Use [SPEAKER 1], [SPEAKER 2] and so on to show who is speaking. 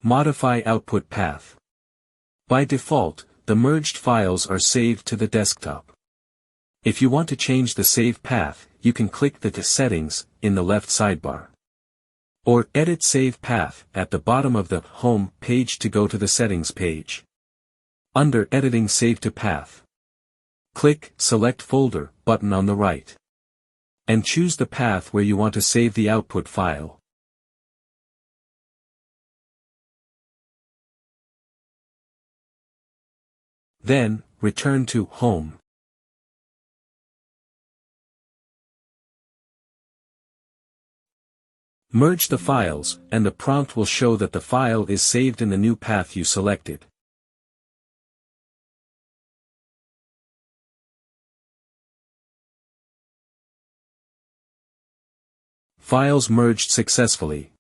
[SPEAKER 1] Modify output path. By default, the merged files are saved to the desktop. If you want to change the save path, you can click the Settings in the left sidebar. Or Edit Save Path at the bottom of the Home page to go to the Settings page. Under Editing Save to Path, click Select Folder button on the right. And choose the path where you want to save the output file. Then, return to Home. Merge the files, and the prompt will show that the file is saved in the new path you selected. Files merged successfully.